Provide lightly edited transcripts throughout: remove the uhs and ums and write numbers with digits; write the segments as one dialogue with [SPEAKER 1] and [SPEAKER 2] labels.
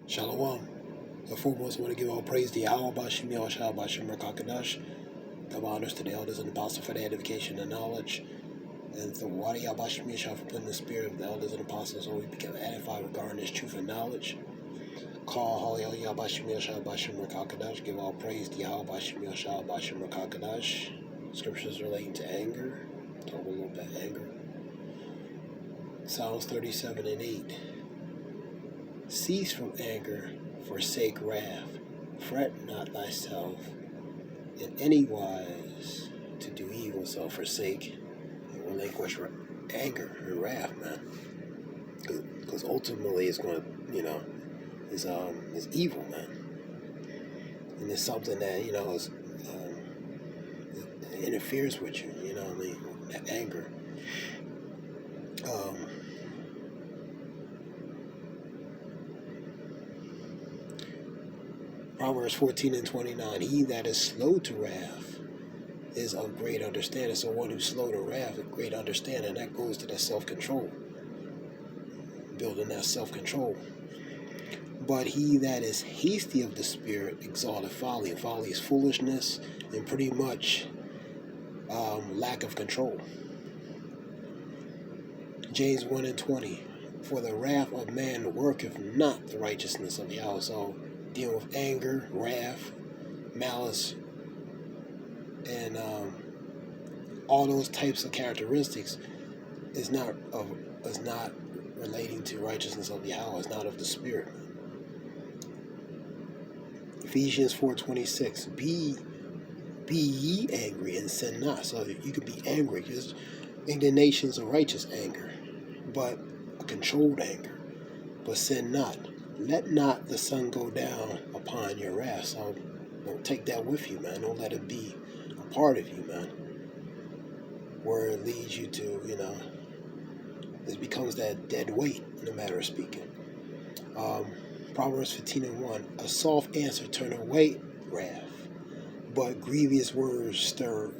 [SPEAKER 1] Shalom. The foremost, I want to give all praise to Yahweh Bashim Yahushua Bashim Rakakadash. Give honors to the elders and apostles for the edification and knowledge. And the Wadi Yahbashim Yeshua for putting the spirit of the elders and apostles so we become edified regarding this truth and knowledge. Call Holy Yahbashim Yeshua Bashim Rakakadash. Give all praise to Yahweh Bashim Yeshua Bashim Rakakadash. Scriptures relating to anger. Talk a little bit anger. Psalms 37:8. Cease from anger, forsake wrath. Fret not thyself in any wise to do evil, so forsake and relinquish anger and wrath, man. Because ultimately it's going to, is evil, man. And it's something that, it interferes with you, that anger. Proverbs 14:29, he that is slow to wrath is of great understanding. So one who's slow to wrath is great understanding. That goes to that self-control, building that self-control. But he that is hasty of the spirit exalteth folly. And folly is foolishness and pretty much lack of control. James 1:20, for the wrath of man worketh not the righteousness of Yahweh. So dealing with anger, wrath, malice, and all those types of characteristics is not relating to righteousness of Yahweh. It's not of the spirit. Ephesians 4:26, be ye angry and sin not. So you can be angry because indignation is a righteous anger, but a controlled anger. But sin not. Let not the sun go down upon your wrath. So don't take that with you, man. Don't let it be a part of you, man. Where it leads you to, it becomes that dead weight, in a matter of speaking. Proverbs 15:1, a soft answer turn away wrath, but grievous words stir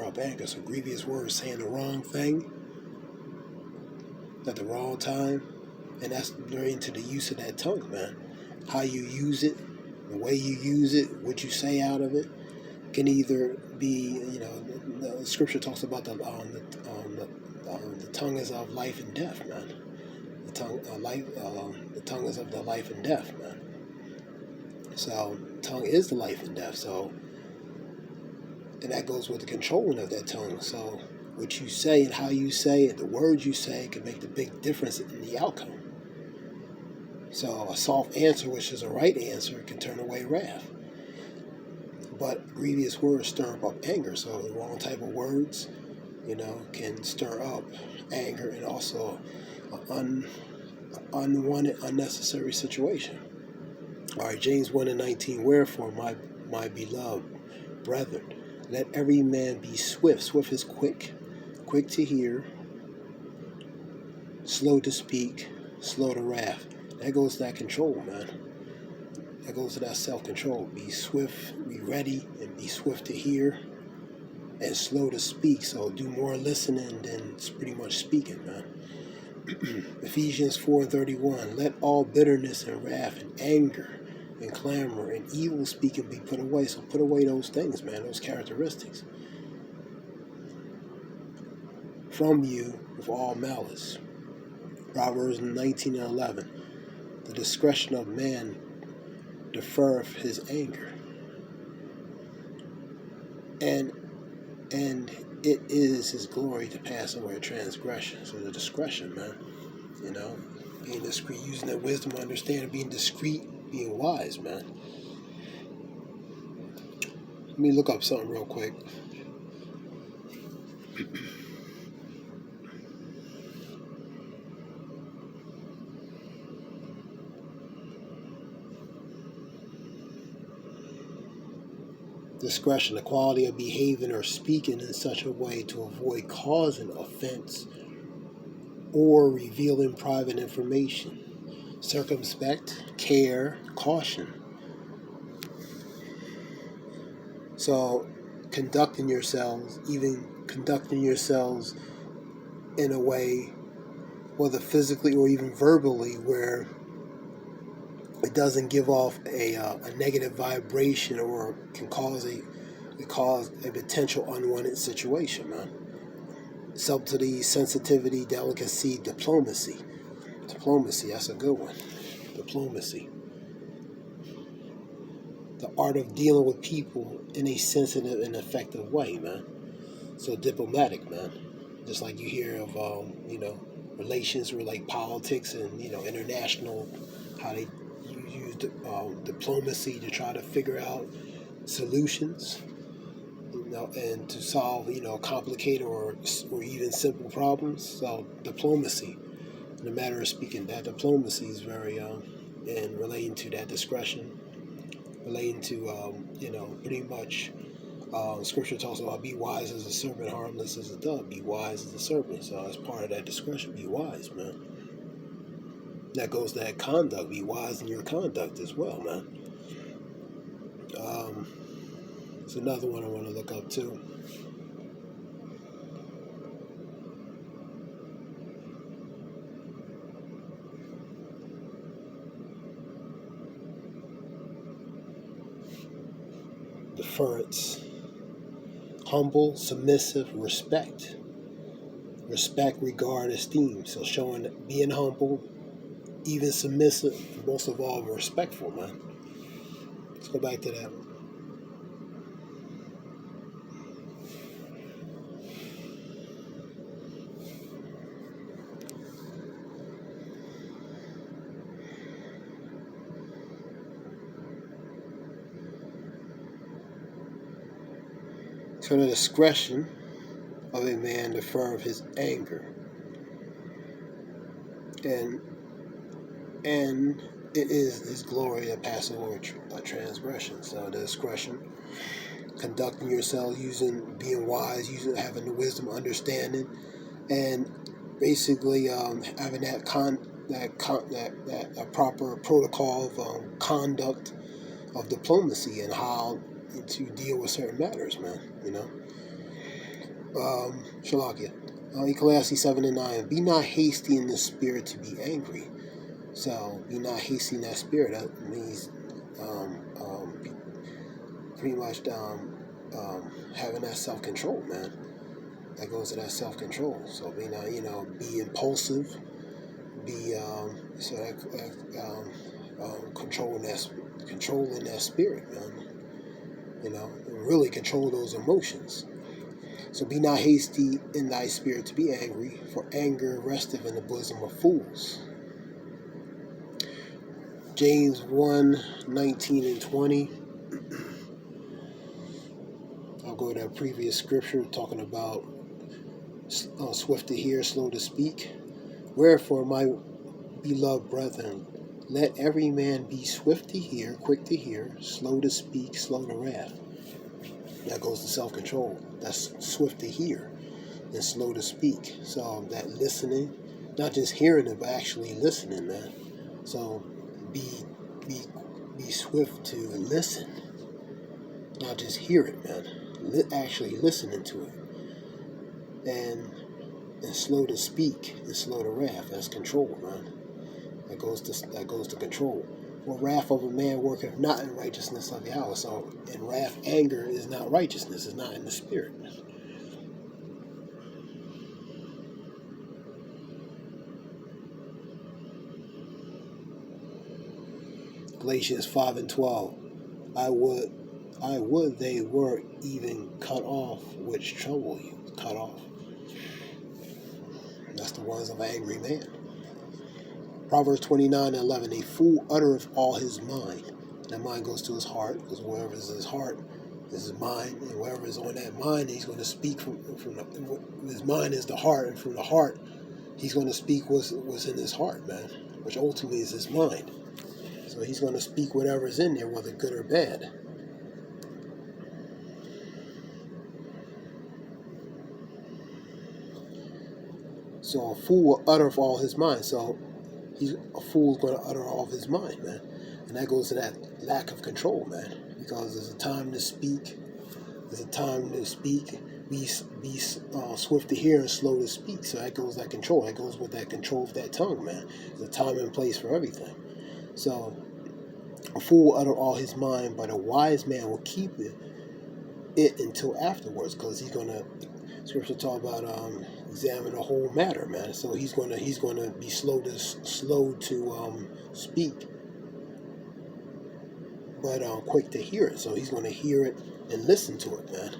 [SPEAKER 1] up anger. So grievous words, saying the wrong thing at the wrong time. And that's relating to the use of that tongue, man. How you use it, the way you use it, what you say out of it, can either be, the scripture talks about the tongue is of life and death, man. The tongue is of the life and death, man. So tongue is the life and death. So, and that goes with the controlling of that tongue. So what you say and how you say it, the words you say, can make the big difference in the outcome. So a soft answer, which is a right answer, can turn away wrath. But grievous words stir up anger. So the wrong type of words, can stir up anger and also an unwanted, unnecessary situation. All right, James 1:19, wherefore, my beloved brethren, let every man be swift. Swift is quick to hear, slow to speak, slow to wrath. That goes to that control, man. That goes to that self-control. Be swift, be ready, and be swift to hear, and slow to speak. So do more listening than pretty much speaking, man. Ephesians 4:31, let all bitterness and wrath and anger and clamor and evil speaking be put away. So put away those things, man, those characteristics from you with all malice. Proverbs 19:11, the discretion of man deferreth his anger, and it is his glory to pass away a transgression. So the discretion, man, being discreet, using that wisdom, understanding, being discreet, being wise, man. Let me look up something real quick. Discretion, the quality of behaving or speaking in such a way to avoid causing offense or revealing private information. Circumspect, care, caution. So conducting yourselves in a way, whether physically or even verbally, where it doesn't give off a negative vibration, or can cause a potential unwanted situation, man. Subtlety, sensitivity, delicacy, diplomacy. Diplomacy, that's a good one. Diplomacy. The art of dealing with people in a sensitive and effective way, man. So diplomatic, man. Just like you hear of, relations with like politics and, international, how they use diplomacy to try to figure out solutions, and to solve, complicated or even simple problems. So diplomacy, in a matter of speaking, that diplomacy is very, and relating to that discretion, relating to, pretty much, Scripture talks about be wise as a serpent, harmless as a dove. Be wise as a serpent. So as part of that discretion, be wise, man. That goes to that conduct. Be wise in your conduct as well, man. It's another one I want to look up too. Deference. Humble, submissive, respect. Respect, regard, esteem. So being humble, even submissive, most of all respectful, man. Let's go back to that one. So the discretion of a man to ferve his anger, and it is his glory to pass over a transgression. So the discretion, conducting yourself, being wise, having the wisdom, understanding, and basically having that proper protocol of conduct of diplomacy and how to deal with certain matters, man. Shalakia. Ecclesiastes 7:9. Be not hasty in the spirit to be angry. So be not hasty in that spirit. That means pretty much having that self-control, man. That goes to that self-control. So be not, be impulsive. Be controlling that spirit, man. Really control those emotions. So be not hasty in thy spirit to be angry, for anger resteth in the bosom of fools. James 1:19-20. I'll go to that previous scripture talking about swift to hear, slow to speak. Wherefore, my beloved brethren, let every man be swift to hear, quick to hear, slow to speak, slow to wrath. That goes to self-control. That's swift to hear and slow to speak. So that listening, not just hearing it, but actually listening, man. So be swift to listen, not just hear it, man. Actually listening to it, and slow to speak and slow to wrath. That's control, man. That goes to control. For wrath of a man worketh not in righteousness of the hour. So in wrath, anger is not righteousness. It's not in the spirit. Galatians 5:12. I would they were even cut off which trouble you. Cut off. That's the words of an angry man. Proverbs 29:11. A fool uttereth all his mind. That mind goes to his heart, because wherever is his heart is his mind, and wherever is on that mind, he's going to speak from his mind is the heart, and from the heart, he's going to speak what's in his heart, man, which ultimately is his mind. So he's going to speak whatever's in there, whether good or bad. So a fool will utter all his mind. So a fool's going to utter off his mind, man. And that goes to that lack of control, man. Because there's a time to speak. There's a time to speak. Be swift to hear and slow to speak. So that goes that control. That goes with that control of that tongue, man. There's a time and place for everything. So A fool will utter all his mind, but a wise man will keep it until afterwards, because he's gonna. Scripture talk about examine the whole matter, man. So he's gonna be slow to speak, but quick to hear it. So he's gonna hear it and listen to it, man.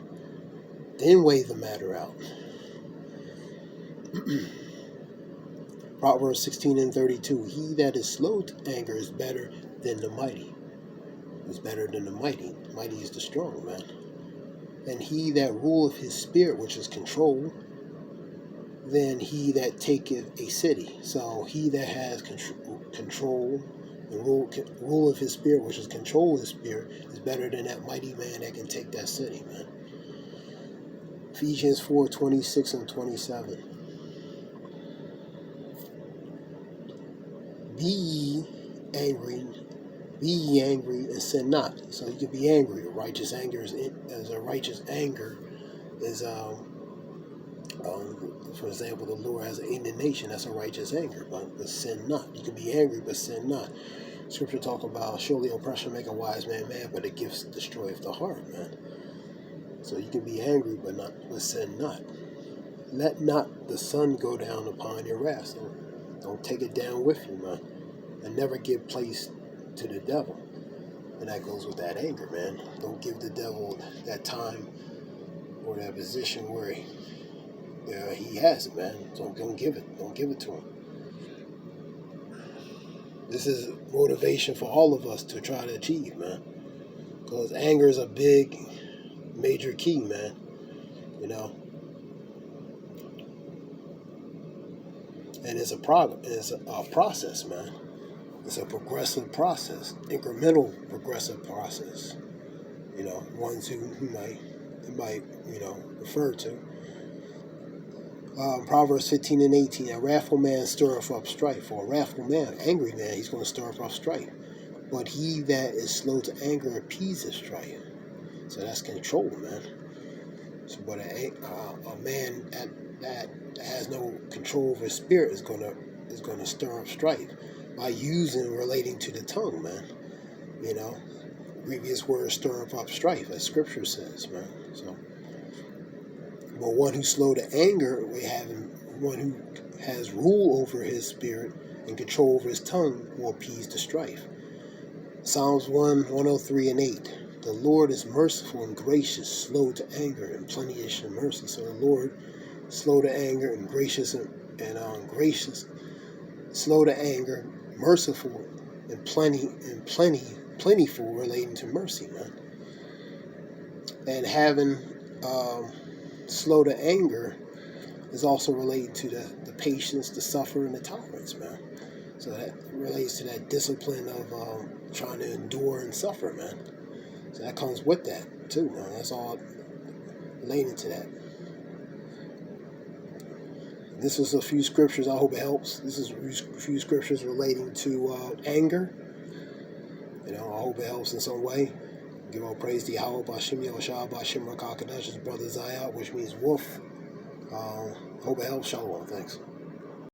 [SPEAKER 1] Then weigh the matter out. Proverbs 16:32. He that is slow to anger is better than the mighty. Is better than the mighty. Mighty is the strong, man. And he that ruleth his spirit, which is control, than he that taketh a city. So he that has control and rule of his spirit, which is control of his spirit, is better than that mighty man that can take that city, man. Ephesians 4:26 and 27. Be ye angry and sin not. So you can be angry. A righteous anger is for example, the Lord has an indignation. That's a righteous anger, but sin not. You can be angry, but sin not. Scripture talk about surely oppression make a wise man mad, but the gifts destroyeth the heart, man. So you can be angry, but sin not. Let not the sun go down upon your wrath. So don't take it down with you, man. And never give place to the devil. And that goes with that anger, man. Don't give the devil that time or that position where he has it, man. So don't give it. Don't give it to him. This is motivation for all of us to try to achieve, man. Because anger is a big, major key, man. You know. And it's a process, man. It's a progressive process, incremental progressive process. You know, ones who might refer to. Proverbs 15:18. A wrathful man stirreth up strife. For a wrathful man, angry man, he's going to stir up strife. But he that is slow to anger appeaseth strife. So that's control, man. So, but a man that has no control over his spirit is going to stir up strife by relating to the tongue, man. You know, previous words stir up strife, as Scripture says, man. So, but one who's slow to anger, one who has rule over his spirit and control over his tongue will appease the strife. Psalms 103 and 8. The Lord is merciful and gracious, slow to anger and plenteous in mercy. So the Lord, slow to anger and gracious gracious, slow to anger, merciful and plentiful, relating to mercy, man. And having slow to anger is also related to the patience, the suffering, the tolerance, man. So that relates to that discipline of trying to endure and suffer, man. So that comes with that too, man. That's all related to that. This is a few scriptures. I hope it helps. This is a few scriptures relating to anger. You know, I hope it helps in some way. Give all praise to Yahweh, Bashim Yahushua, Bashim Rakakadash, his brother Zayah, which means wolf. Hope it helps. Shalom. Thanks.